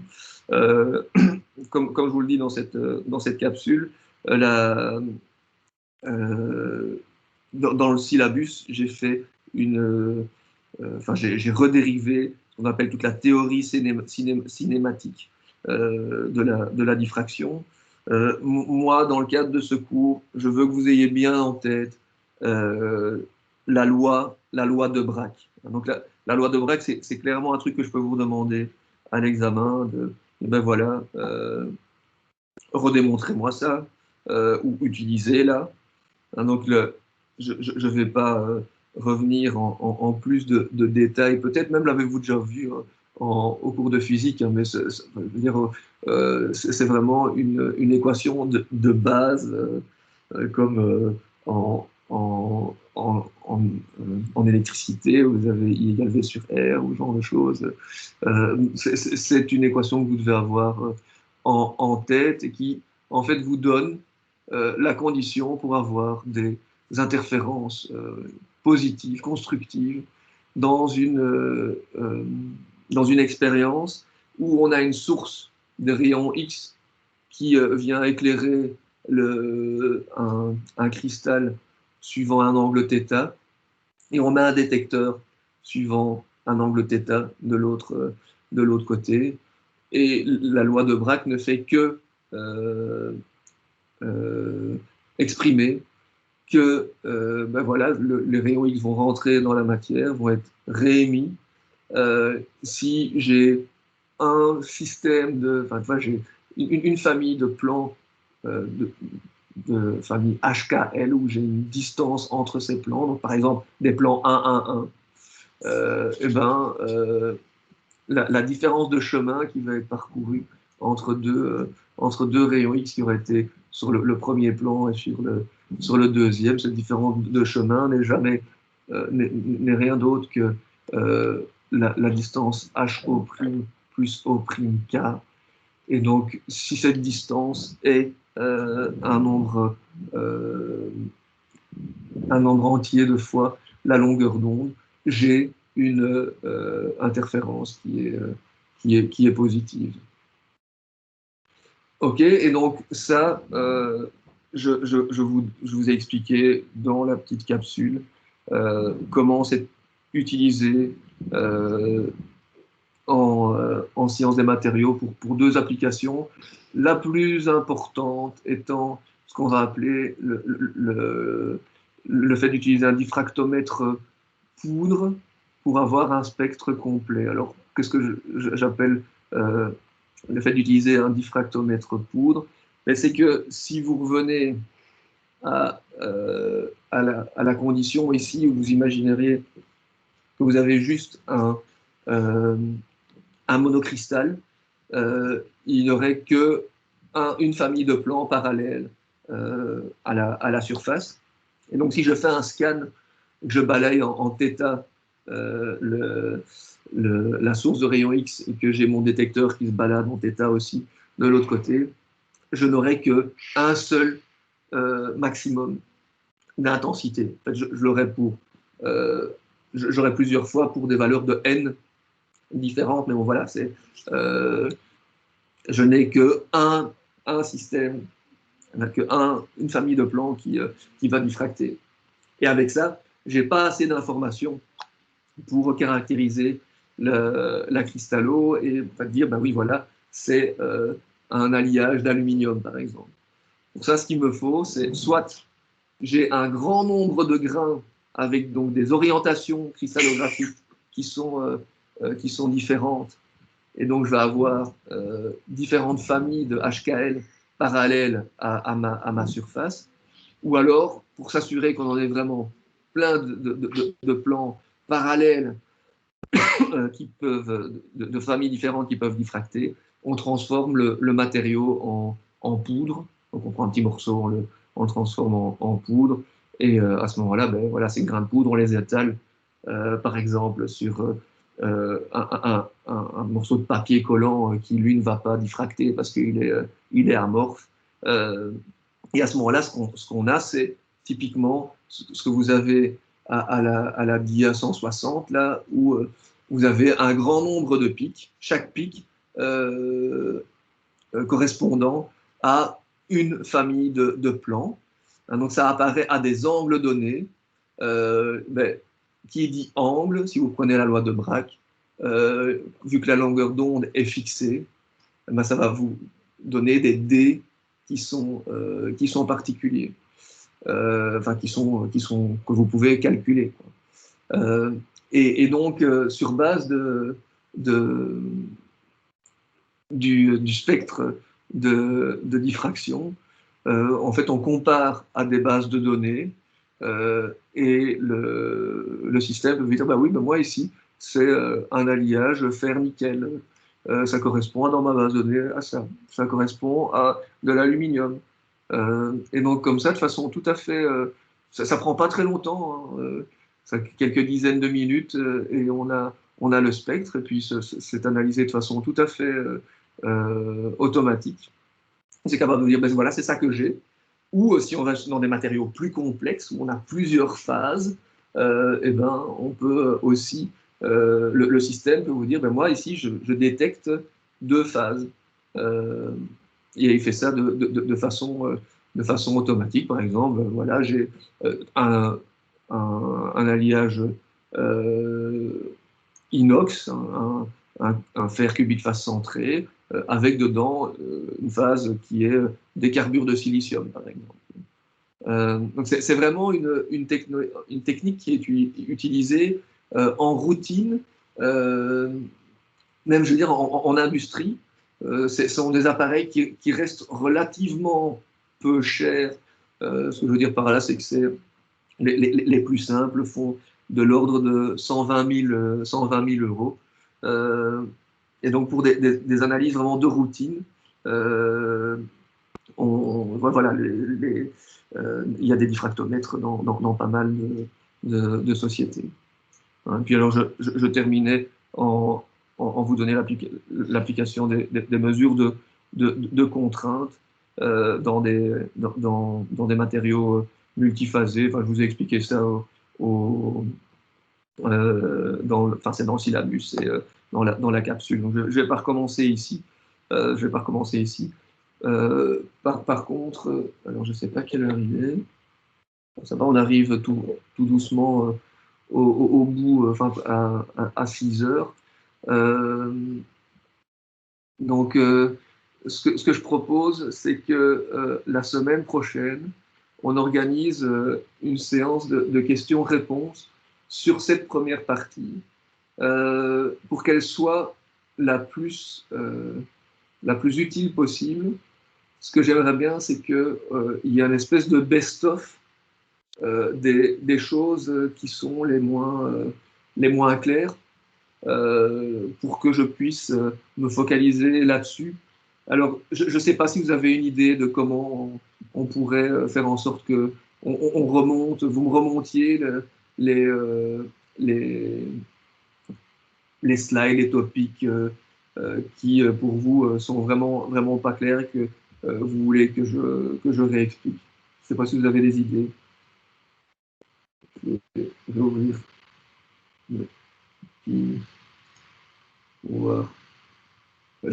Comme je vous le dis dans cette capsule, dans le syllabus, j'ai fait j'ai redérivé ce qu'on appelle toute la théorie cinématique de la diffraction. Moi, dans le cadre de ce cours, je veux que vous ayez bien en tête la loi de Bragg. Donc la loi de Bragg, c'est clairement un truc que je peux vous demander à l'examen. Ben voilà, redémontrez-moi ça, ou utilisez-la. Donc je ne vais pas revenir en plus de détails. Peut-être même l'avez-vous déjà vu au cours de physique, hein, mais c'est vraiment une équation de base, comme en électricité, vous avez I égale V sur R, ou ce genre de choses. C'est une équation que vous devez avoir en tête, et qui, en fait, vous donne la condition pour avoir des interférences positives, constructives, dans une expérience où on a une source de rayons X qui vient éclairer un cristal suivant un angle θ, et on a un détecteur suivant un angle θ de l'autre côté. Et la loi de Bragg ne fait que exprimer que ben voilà, les rayons X vont rentrer dans la matière, vont être réémis. Si j'ai un système j'ai une famille de plans de famille HKL, où j'ai une distance entre ces plans, donc par exemple des plans 1, 1, 1, la différence de chemin qui va être parcourue entre deux rayons X qui auraient été sur le premier plan et sur le deuxième, cette différence de chemin n'est rien d'autre que la distance HO' plus O'K. Et donc, si cette distance est un nombre entier de fois la longueur d'onde, j'ai une interférence qui est positive. Ok, et donc ça, je vous ai expliqué dans la petite capsule comment c'est utilisé en sciences des matériaux pour deux applications. La plus importante étant ce qu'on va appeler le fait d'utiliser un diffractomètre poudre pour avoir un spectre complet. Alors, qu'est-ce que j'appelle le fait d'utiliser un diffractomètre poudre? C'est que si vous revenez à la condition ici où vous imagineriez que vous avez juste un monocristal, il n'y aurait que une famille de plans parallèles à la surface. Et donc, si je fais un scan, que je balaye en θ la source de rayon X, et que j'ai mon détecteur qui se balade en θ aussi de l'autre côté, je n'aurai qu'un seul maximum d'intensité. En fait, j'aurai plusieurs fois pour des valeurs de n différentes, mais bon, voilà, je n'ai que un système, une famille de plans qui va diffracter. Et avec ça, je n'ai pas assez d'informations pour caractériser la cristallo et dire, ben oui, voilà, c'est un alliage d'aluminium, par exemple. Pour ça, ce qu'il me faut, c'est soit j'ai un grand nombre de grains avec donc des orientations cristallographiques qui sont différentes, et donc je vais avoir différentes familles de HKL parallèles à ma surface, ou alors, pour s'assurer qu'on en ait vraiment plein de plans parallèles de familles différentes qui peuvent diffracter, on transforme le matériau en poudre. Donc on prend un petit morceau, on le transforme en poudre, et à ce moment-là, ben, voilà, ces grains de poudre, on les étale, par exemple, sur un morceau de papier collant qui, lui, ne va pas diffracter parce qu'il est amorphe. Et à ce moment-là, ce qu'on a, c'est typiquement ce que vous avez à la BIA 160, là, où vous avez un grand nombre de pics, chaque pic correspondant à une famille de plans. Donc ça apparaît à des angles donnés. Ben, qui dit angle, si vous prenez la loi de Bragg, vu que la longueur d'onde est fixée, ben ça va vous donner des dés qui sont particuliers, enfin que vous pouvez calculer, quoi. Et donc, sur base du spectre de diffraction, en fait, on compare à des bases de données, et le système peut dire, bah oui, bah moi ici, c'est un alliage fer-nickel. Ça correspond dans ma base de données à ça. Ça correspond à de l'aluminium. Et donc, comme ça, de façon tout à fait. Ça prend pas très longtemps, hein, ça, quelques dizaines de minutes, et on a le spectre, et puis c'est analysé de façon tout à fait automatique. C'est capable de dire, ben voilà, c'est ça que j'ai. Ou si on va dans des matériaux plus complexes, où on a plusieurs phases, et ben, on peut aussi, le système peut vous dire, ben moi ici, je détecte deux phases. Et il fait ça de façon automatique. Par exemple, voilà, j'ai un alliage inox, un fer cubique face centré, avec dedans une phase qui est des carbures de silicium, par exemple. Donc c'est vraiment une technique qui est utilisée en routine, même je veux dire en industrie. Ce sont des appareils qui restent relativement peu chers. Ce que je veux dire par là, c'est que les plus simples font de l'ordre de 120 000 euros. Et donc, pour des analyses vraiment de routine, voilà, il y a des diffractomètres dans pas mal de sociétés. Hein, puis alors, je terminais en vous donnant l'application des mesures de contraintes dans des matériaux multiphasés. Enfin, je vous ai expliqué ça c'est dans le syllabus, c'est dans la capsule. Donc, je ne vais pas recommencer ici. Par contre, alors je ne sais pas quelle heure il est. Ça va, on arrive tout doucement au bout, enfin à 6 heures. Donc, ce que je propose, c'est que la semaine prochaine, on organise une séance de questions-réponses sur cette première partie, pour qu'elle soit la plus utile possible. Ce que j'aimerais bien, c'est qu'il y ait une espèce de best-of des choses qui sont les moins claires, pour que je puisse me focaliser là-dessus. Alors, je ne sais pas si vous avez une idée de comment on pourrait faire en sorte que on remonte, vous me remontiez les, euh, les, les slides, les topics qui, pour vous, sont vraiment pas clairs et que vous voulez que je réexplique. Je ne sais pas si vous avez des idées. Je vais ouvrir.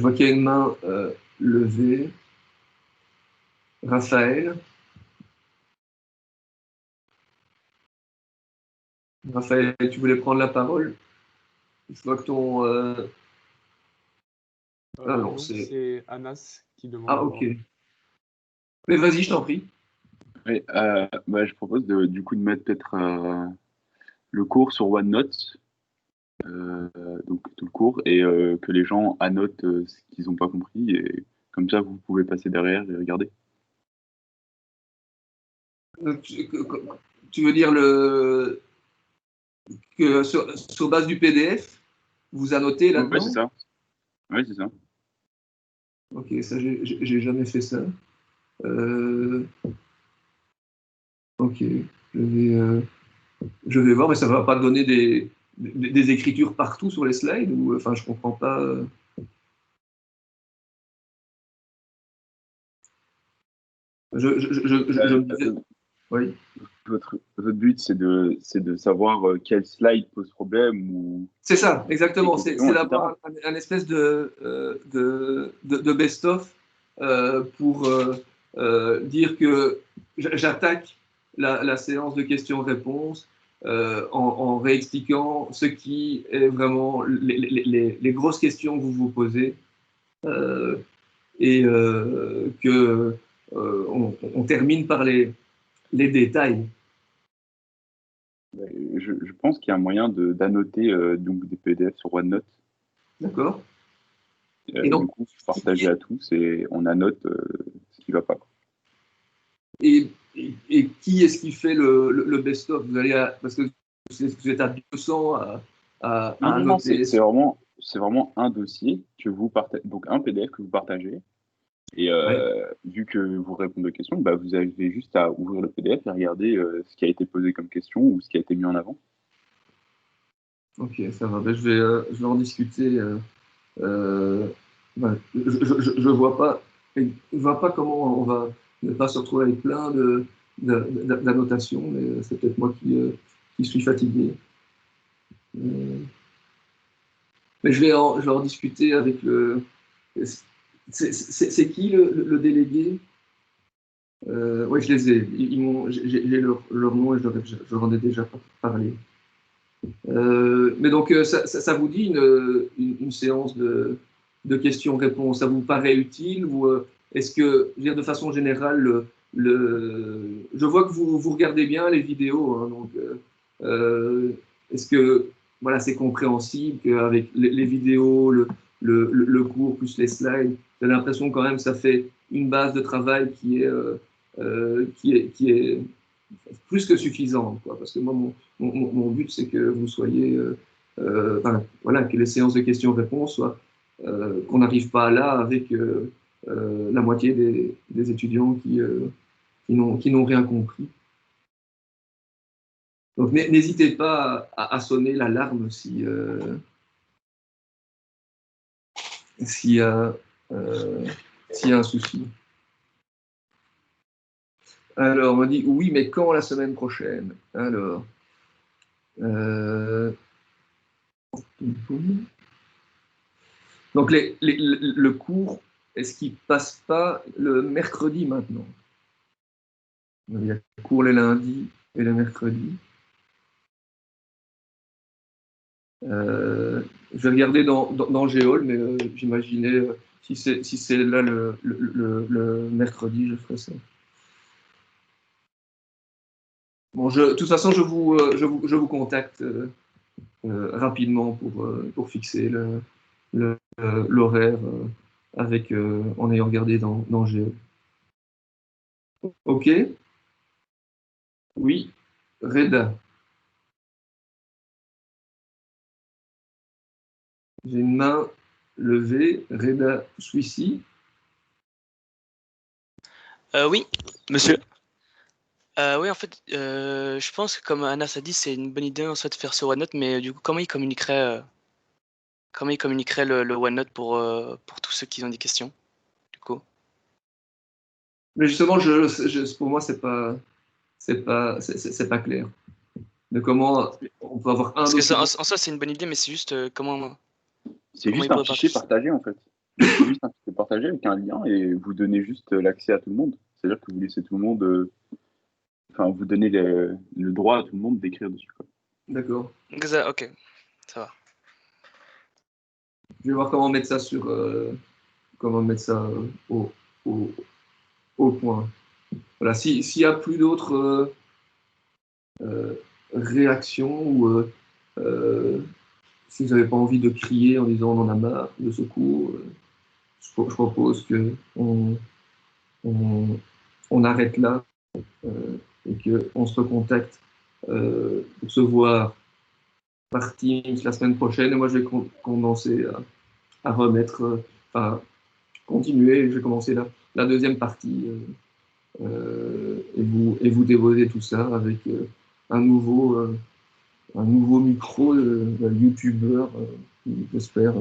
Je vois qu'il y a une main levée. Raphaël. Raphaël, tu voulais prendre la parole? Je vois que ton... Ah non, Non, c'est... c'est Anas qui demande Ah, la ok. parole. Mais vas-y, je t'en prie. Oui, je propose du coup de mettre peut-être le cours sur OneNote, donc tout le cours, et que les gens annotent ce qu'ils n'ont pas compris, et comme ça vous pouvez passer derrière et regarder. Tu veux dire que sur base du PDF, vous annotez Oui, c'est là-dedans? ça. Oui, c'est ça. Ok, ça, j'ai jamais fait ça. Ok, je vais voir, mais ça va pas donner des écritures partout sur les slides ou, enfin, je comprends pas. Je me disais, oui. Votre but, c'est de savoir quel slide pose problème ou C'est ça, des exactement. C'est questions, etc. d'avoir un espèce de best-of pour dire que j'attaque la séance de questions-réponses en réexpliquant ce qui est vraiment les grosses questions que vous vous posez euh, et que on termine par les détails. Je pense qu'il y a un moyen d'annoter donc des PDF sur OneNote. D'accord? Et Du donc, coup, partager à tous et on annote ce qui va pas. et qui est-ce qui fait le best-of? Vous allez parce que vous êtes à 200 Non, à non, non, noter. c'est vraiment un dossier que vous partagez, donc un PDF que vous partagez. Et Ouais, vu que vous répondez aux questions, bah, vous avez juste à ouvrir le PDF et regarder ce qui a été posé comme question ou ce qui a été mis en avant. ok, ça va. Ben, je vais en discuter. Ouais, je vois pas comment on va ne pas se retrouver avec plein d'annotations, mais c'est peut-être moi qui suis fatigué. Euh, mais je vais en discuter avec le. C'est qui le délégué? Oui, je les ai. J'ai leur nom et je leur en ai déjà parlé. Mais donc, ça vous dit une séance de questions-réponses? Ça vous paraît utile ou est-ce que, je veux dire, de façon générale, je vois que vous regardez bien les vidéos, hein, donc est-ce que voilà, c'est compréhensible qu'avec les vidéos, le cours plus les slides, j'ai l'impression quand même que ça fait une base de travail qui est plus que suffisante, quoi, parce que moi, mon but, c'est que vous soyez, enfin, voilà, que les séances de questions-réponses soient, qu'on n'arrive pas là avec la moitié des étudiants qui n'ont rien compris. Donc, n'hésitez pas à sonner l'alarme s'il y a, s'il y a un souci. Alors, on m'a dit oui, mais quand la semaine prochaine? Alors, euh, donc le cours, est-ce qu'il passe pas le mercredi maintenant? Il y a cours les lundis et le mercredi. Je vais regarder dans Géol, mais j'imaginais si c'est là le mercredi, je ferai ça. Bon, de toute façon, je vous contacte rapidement pour fixer l'horaire avec en ayant regardé dans Géol. Ok? Oui, Reda. J'ai une main levée. Reda Suissi. Oui, monsieur. Oui, en fait, je pense que comme Anas a dit, c'est une bonne idée en soit de faire sur OneNote, mais du coup, comment il communiquerait le OneNote pour tous ceux qui ont des questions, du coup? Mais justement, pour moi, c'est pas clair. De comment on peut avoir un Parce que ça, document. en soi, c'est une bonne idée, mais c'est juste C'est comment juste il un pourrait fichier partager. partagé en fait. C'est juste un fichier partagé avec un lien et vous donnez juste l'accès à tout le monde. C'est-à-dire que vous laissez tout le monde, enfin, vous donnez le droit à tout le monde d'écrire dessus, quoi. D'accord. Ok, ça va. Je vais voir comment mettre ça comment mettre ça au, au point. Voilà. S'il y a plus d'autres réactions ou si vous n'avez pas envie de crier en disant on en a marre de ce cours, je propose que on arrête là et qu'on se recontacte pour se voir par Teams la semaine prochaine. Et moi, je vais commencer à remettre, enfin, continuer. Je vais commencer la deuxième partie et vous déposer tout ça avec un nouveau micro d'un youtubeur qui, j'espère,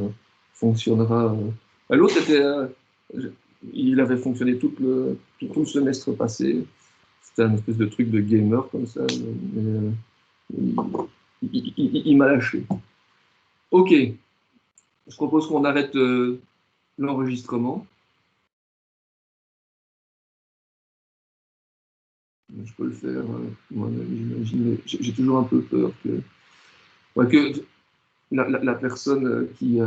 fonctionnera. L'autre, il avait fonctionné tout le semestre passé. C'était un espèce de truc de gamer comme ça. Mais, il m'a lâché. Ok, je propose qu'on arrête l'enregistrement. Je peux le faire, moi, j'imagine, mais j'ai toujours un peu peur que, ouais, que la personne qui